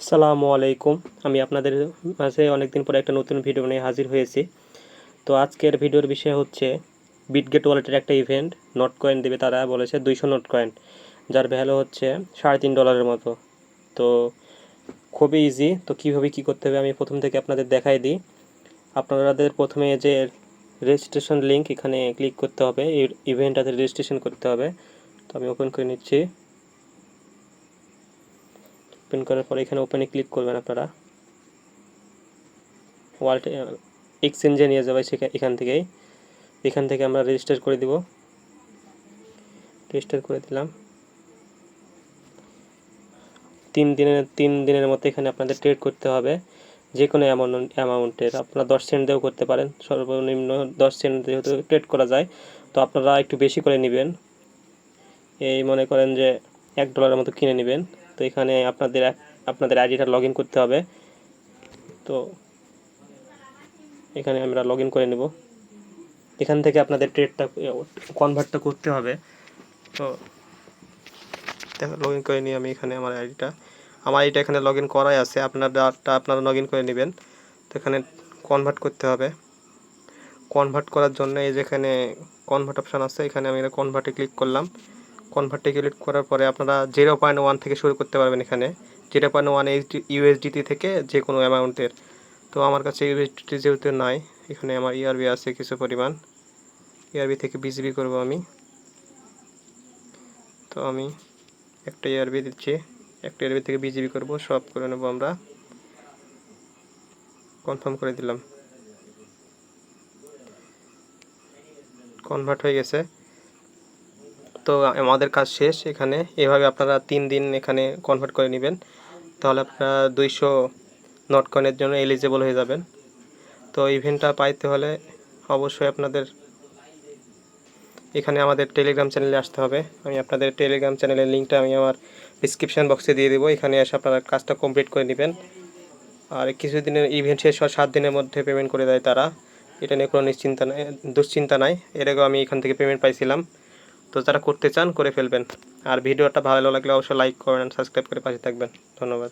আসসালামু আলাইকুম। আমি আপনাদের মাঝে অনেকদিন পরে একটা নতুন ভিডিও নিয়ে হাজির হয়েছি। তো আজকের ভিডিওর বিষয় হচ্ছে বিটগেট ওয়ালেটের একটা ইভেন্ট। নোট কয়েন দেবে, তারা বলেছে 200 নোট কয়েন, যার ভ্যালু হচ্ছে $3.5 মতো। তো খুবই ইজি। তো কীভাবে কী করতে হবে আমি প্রথম থেকে আপনাদের দেখাই দিই। আপনাদের প্রথমে যে রেজিস্ট্রেশন লিঙ্ক, এখানে ক্লিক করতে হবে, এই ইভেন্টটাতে রেজিস্ট্রেশন করতে হবে। তো আমি ওপেন করে নিচ্ছি। ওপেন করার পরে এখানে ওপেনে ক্লিক করবেন আপনারা। ওয়ালেট এক্সচেঞ্জে নিয়ে যাবে এখান থেকে আমরা রেজিস্টার করে দিব। রেজিস্টার করে দিলাম। 3 দিনের মধ্যে এখানে আপনাদের ট্রেড করতে হবে যে কোনো অ্যামাউন্টের। আপনারা 10 সেন্ট দিয়েও করতে পারেন, সর্বনিম্ন 10 সেন্ট যেহেতু ট্রেড করা যায়। তো আপনারা একটু বেশি করে নেবেন, এই মনে করেন যে $1 মতো কিনে নেবেন। তো এখানে আপনাদের আইডিটা লগ ইন করতে হবে। তো এখানে আমরা লগ ইন করে নেব। এখান থেকে আপনাদের ট্রেডটা কনভার্টটা করতে হবে। তো লগ ইন করে নিই আমি এখানে আমার আইডিটা এখানে লগ ইন করাই আছে। আপনারা লগ ইন করে নেবেন। তো এখানে কনভার্ট করতে হবে। কনভার্ট করার জন্য এই যেখানে কনভার্ট অপশান আছে, এখানে আমি কনভার্টে ক্লিক করলাম। কনভার্টে ক্লিক করার পরে আপনারা 0.1 থেকে শুরু করতে পারবেন। এখানে 0.1 ইউএসডিটি থেকে যে কোনো অ্যামাউন্টের। তো আমার কাছে ইউএসডিটি যেহেতু নাই, এখানে আমার ইআরবি আছে কিছু পরিমাণ। ইআরবি থেকে বিজিবি করব আমি। তো আমি একটা ইআরবি দিচ্ছি, একটা ইআরবি থেকে বিজিবি করব, সব করে নেব আমরা। কনফার্ম করে দিলাম। কনভার্ট হয়ে গেছে। তো আমাদের কাজ শেষ। এখানে এভাবে আপনারা 3 দিন এখানে কনভার্ট করে নেবেন, তাহলে আপনারা 200 নট কয়েনের জন্য এলিজিবল হয়ে যাবেন। তো ইভেন্টটা পাইতে হলে অবশ্যই আপনাদের এখানে আমাদের টেলিগ্রাম চ্যানেলে আসতে হবে। আমি আপনাদের টেলিগ্রাম চ্যানেলের লিঙ্কটা আমি আমার ডিসক্রিপশান বক্সে দিয়ে দেবো। এখানে এসে আপনারা কাজটা কমপ্লিট করে নেবেন। আর কিছুদিনের ইভেন্ট শেষ হওয়ার 7 দিনের মধ্যে পেমেন্ট করে দেয় তারা। এটা নিয়ে কোনো দুশ্চিন্তা নাই। এর আগেও আমি এখান থেকে পেমেন্ট পাইছিলাম। তো যারা করতে চান করে ফেলবেন। আর ভিডিওটা ভালো লাগলে অবশ্যই লাইক করবেন, সাবস্ক্রাইব করে পাশে থাকবেন। ধন্যবাদ।